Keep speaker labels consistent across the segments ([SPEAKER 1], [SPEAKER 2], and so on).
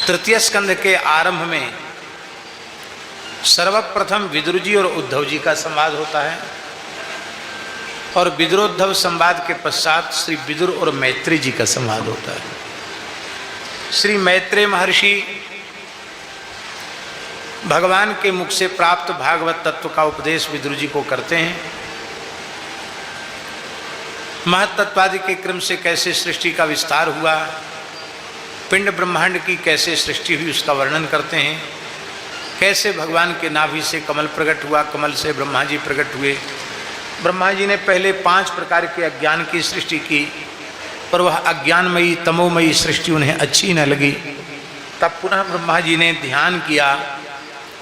[SPEAKER 1] तृतीय स्कंध के आरंभ में सर्वप्रथम विदुर जी और उद्धव जी का संवाद होता है और विदुरोद्धव संवाद के पश्चात श्री विदुर और मैत्री जी का संवाद होता है। श्री मैत्रेय महर्षि भगवान के मुख से प्राप्त भागवत तत्व का उपदेश विदुर जी को करते हैं। महत्त्वादि के क्रम से कैसे सृष्टि का विस्तार हुआ, पिंड ब्रह्मांड की कैसे सृष्टि हुई उसका वर्णन करते हैं। कैसे भगवान के नाभि से कमल प्रकट हुआ, कमल से ब्रह्मा जी प्रकट हुए। ब्रह्मा जी ने पहले 5 प्रकार के अज्ञान की सृष्टि की, पर वह अज्ञानमयी तमोमयी सृष्टि उन्हें अच्छी न लगी। तब पुनः ब्रह्मा जी ने ध्यान किया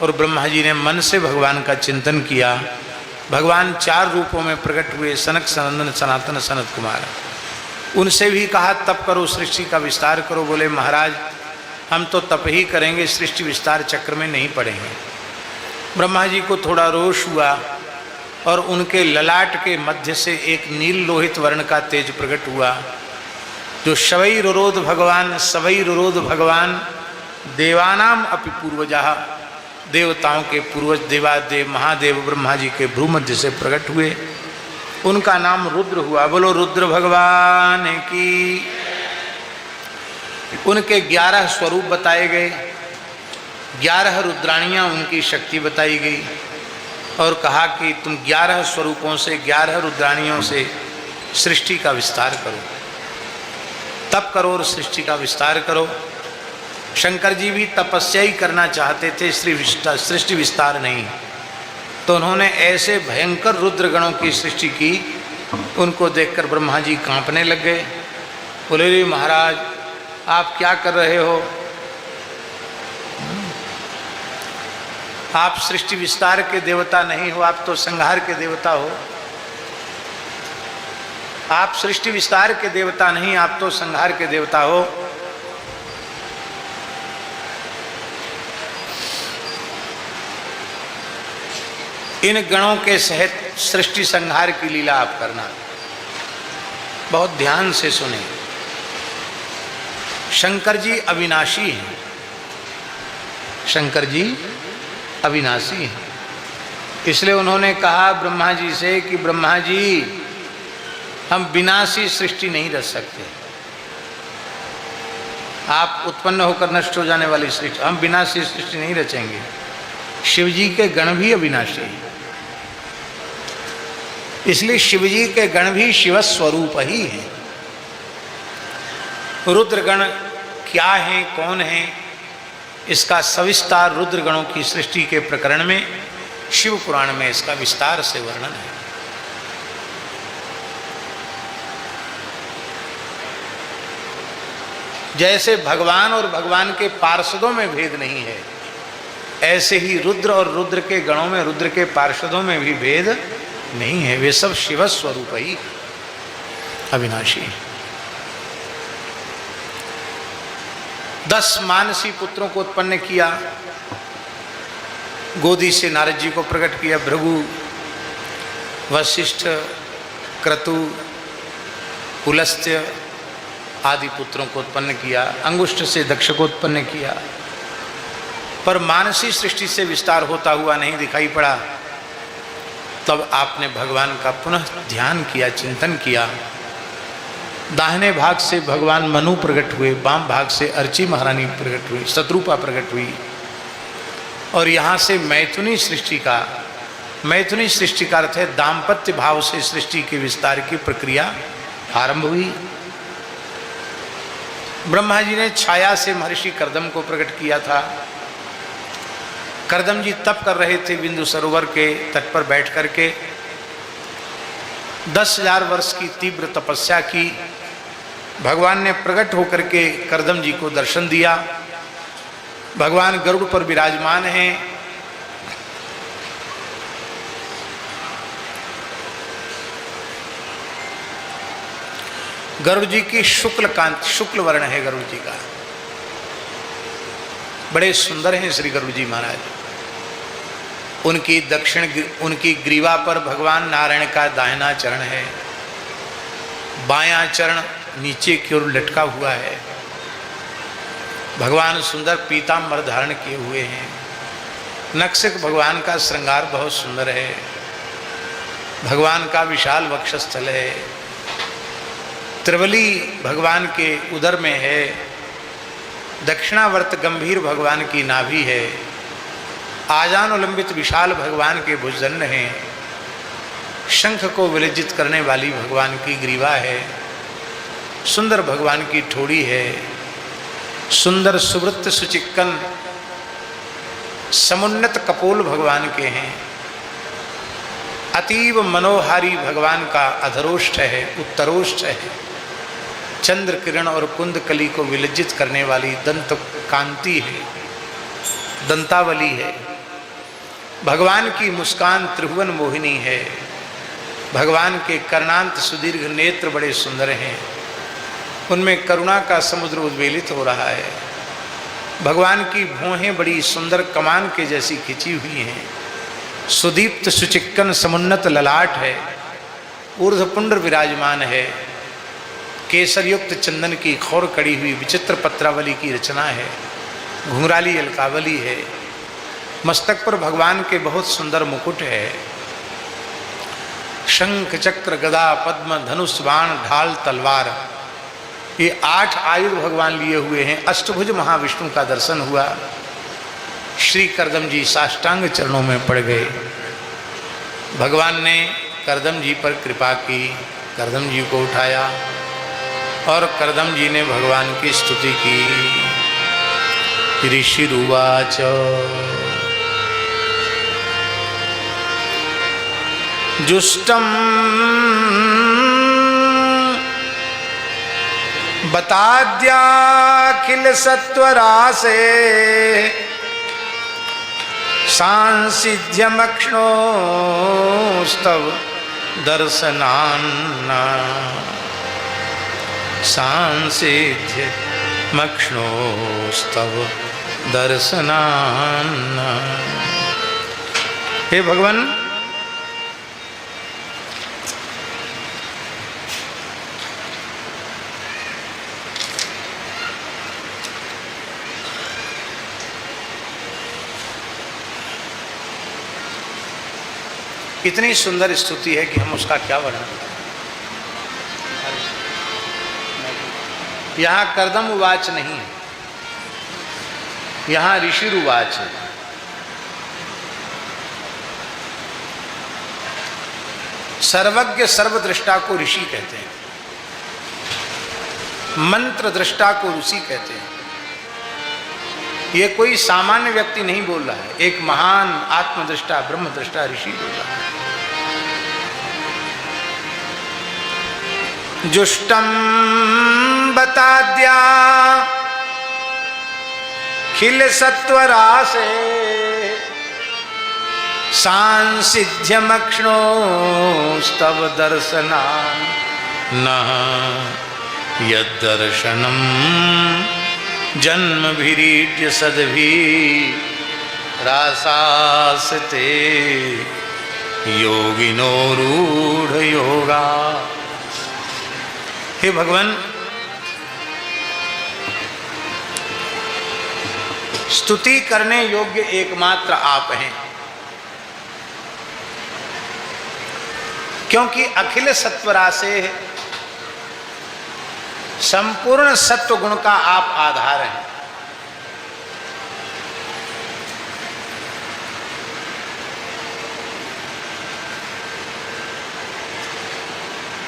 [SPEAKER 1] और ब्रह्मा जी ने मन से भगवान का चिंतन किया। भगवान 4 रूपों में प्रकट हुए, सनक सनंदन सनातन सनत कुमार। उनसे भी कहा तप करो, सृष्टि का विस्तार करो। बोले महाराज हम तो तप ही करेंगे, सृष्टि विस्तार चक्र में नहीं पड़ेंगे। ब्रह्मा जी को थोड़ा रोष हुआ और उनके ललाट के मध्य से एक नील लोहित वर्ण का तेज प्रकट हुआ, जो शवै रुरोध भगवान, सवै रुरोध भगवान देवानाम अपि पूर्वजा, देवताओं के पूर्वज देवादेव महादेव ब्रह्मा जी के भ्रू मध्य से प्रकट हुए। उनका नाम रुद्र हुआ। बोलो रुद्र भगवान की। उनके 11 स्वरूप बताए गए, 11 रुद्राणियाँ उनकी शक्ति बताई गई और कहा कि तुम 11 स्वरूपों से 11 रुद्राणियों से सृष्टि का विस्तार करो, तप करो और सृष्टि का विस्तार करो। शंकर जी भी तपस्या ही करना चाहते थे, सृष्टि विस्तार नहीं। तो उन्होंने ऐसे भयंकर रुद्रगणों की सृष्टि की, उनको देखकर ब्रह्मा जी कांपने लग गए। बोले रे महाराज आप क्या कर रहे हो? आप सृष्टि विस्तार के देवता नहीं हो, आप तो संहार के देवता हो। आप सृष्टि विस्तार के देवता नहीं, आप तो संहार के देवता हो। इन गणों के सहित सृष्टि संहार की लीला आप करना। बहुत ध्यान से सुने। शंकर जी अविनाशी हैं, शंकर जी अविनाशी हैं। इसलिए उन्होंने कहा ब्रह्मा जी से कि ब्रह्मा जी हम विनाशी सृष्टि नहीं रच सकते, आप उत्पन्न होकर नष्ट हो जाने वाली सृष्टि, हम विनाशी सृष्टि नहीं रचेंगे। शिव जी के गण भी अविनाशी हैं, इसलिए शिव जी के गण भी शिव स्वरूप ही हैं। रुद्रगण क्या हैं, कौन हैं, इसका सविस्तार रुद्रगणों की सृष्टि के प्रकरण में शिव पुराण में इसका विस्तार से वर्णन है। जैसे भगवान और भगवान के पार्षदों में भेद नहीं है, ऐसे ही रुद्र और रुद्र के गणों में, रुद्र के पार्षदों में भी भेद नहीं है। वे सब शिव स्वरूप ही अविनाशी। 10 मानसी पुत्रों को उत्पन्न किया, गोदी से नारद जी को प्रकट किया। भृगु, वशिष्ठ, क्रतु, पुलस्त्य आदि पुत्रों को उत्पन्न किया। अंगुष्ठ से दक्ष को उत्पन्न किया, पर मानसी सृष्टि से विस्तार होता हुआ नहीं दिखाई पड़ा। तब आपने भगवान का पुनः ध्यान किया, चिंतन किया। दाहिने भाग से भगवान मनु प्रकट हुए, बाम भाग से अर्ची महारानी प्रकट हुई, शत्रुपा प्रकट हुई, और यहाँ से मैथुनी सृष्टि का, मैथुनी सृष्टि का अर्थ है दाम्पत्य भाव से सृष्टि के विस्तार की प्रक्रिया आरंभ हुई। ब्रह्मा जी ने छाया से महर्षि कर्दम को प्रकट किया था। कर्दम जी तप कर रहे थे बिंदु सरोवर के तट पर बैठ करके। 10,000 वर्ष की तीव्र तपस्या की। भगवान ने प्रकट होकर के कर्दम जी को दर्शन दिया। भगवान गरुड़ पर विराजमान हैं। गरुड़ जी की शुक्ल कांति, शुक्ल वर्ण है गरुड़ जी का, बड़े सुंदर हैं श्री गरुड़ जी महाराज। उनकी ग्रीवा पर भगवान नारायण का दाहिना चरण है, बायां चरण नीचे की ओर लटका हुआ है। भगवान सुंदर पीताम्बर धारण किए हुए हैं। नक्सिक भगवान का श्रृंगार बहुत सुंदर है। भगवान का विशाल वक्षस्थल है। त्रिवली भगवान के उदर में है। दक्षिणावर्त गंभीर भगवान की नाभि है। आजानुलंबित विशाल भगवान के भुजदंड हैं। शंख को विलज्जित करने वाली भगवान की ग्रीवा है। सुंदर भगवान की ठोड़ी है। सुंदर सुवृत्त सुचिक्कन समुन्नत कपोल भगवान के हैं। अतीव मनोहारी भगवान का अधरोष्ठ है, उत्तरोष्ठ है। चंद्र किरण और कुंदकली को विलज्जित करने वाली दंत कांति है, दंतावली है। भगवान की मुस्कान त्रिभुवन मोहिनी है। भगवान के कर्णांत सुदीर्घ नेत्र बड़े सुंदर हैं, उनमें करुणा का समुद्र उद्वेलित हो रहा है। भगवान की भौहें बड़ी सुंदर कमान के जैसी खिंची हुई हैं। सुदीप्त सुचिक्कन समुन्नत ललाट है। ऊर्ध्वपुंड विराजमान है। केसरयुक्त चंदन की खौर कड़ी हुई विचित्र पत्रावली की रचना है। घुंघराली अलकावली है। मस्तक पर भगवान के बहुत सुंदर मुकुट है। शंख चक्र गदा पद्म धनुष बाण ढाल तलवार, ये 8 आयुध भगवान लिए हुए हैं। अष्टभुज महाविष्णु का दर्शन हुआ। श्री करदम जी साष्टांग चरणों में पड़ गए। भगवान ने करदम जी पर कृपा की। करदम जी को उठाया और करदम जी ने भगवान की स्तुति की। ऋषिरुवाच जुष्टम बताद्याखिल सत्वरासे सांसिध्यमक्ष्णोस्तव दर्शनान्न सांसिध्यमक्ष्णोस्तव दर्शनान्न। हे भगवान, इतनी सुंदर स्तुति है कि हम उसका क्या वर्णन करें। यहाँ कर्दम उवाच नहीं है, यहाँ ऋषिरुवाच है। सर्वज्ञ सर्वदृष्टा को ऋषि कहते हैं। मंत्र दृष्टा को ऋषि कहते हैं। ये कोई सामान्य व्यक्ति नहीं बोल रहा है, एक महान आत्मदृष्टा ब्रह्मदृष्टा ऋषि बोल रहा है। जुष्टम बताद्या खिल सत्वरासे सांसिध्यमक्ष्णोस्तव दर्शनान्न यद्दर्शनम जन्मभिरीड्य सद्भि रासास्ते योगिनो रूढ़ योगा। हे भगवान, स्तुति करने योग्य एकमात्र आप हैं, क्योंकि अखिल सत्वरासे संपूर्ण सत्व गुण का आप आधार हैं।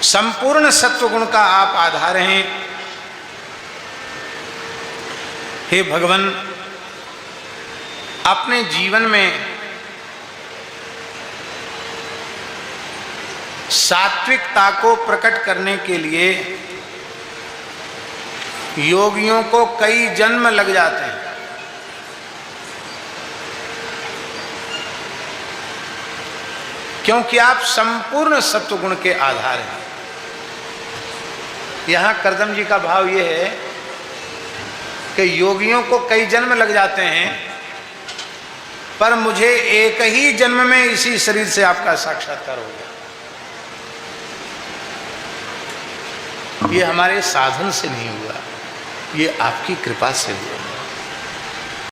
[SPEAKER 1] संपूर्ण सत्व गुण का आप आधार हैं। हे भगवान, अपने जीवन में सात्विकता को प्रकट करने के लिए योगियों को कई जन्म लग जाते हैं। क्योंकि आप संपूर्ण सत्वगुण के आधार हैं। यहाँ करदम जी का भाव ये है कि योगियों को कई जन्म लग जाते हैं, पर मुझे एक ही जन्म में इसी शरीर से आपका साक्षात्कार हो गया। ये हमारे साधन से नहीं हुआ, ये आपकी कृपा से हुआ।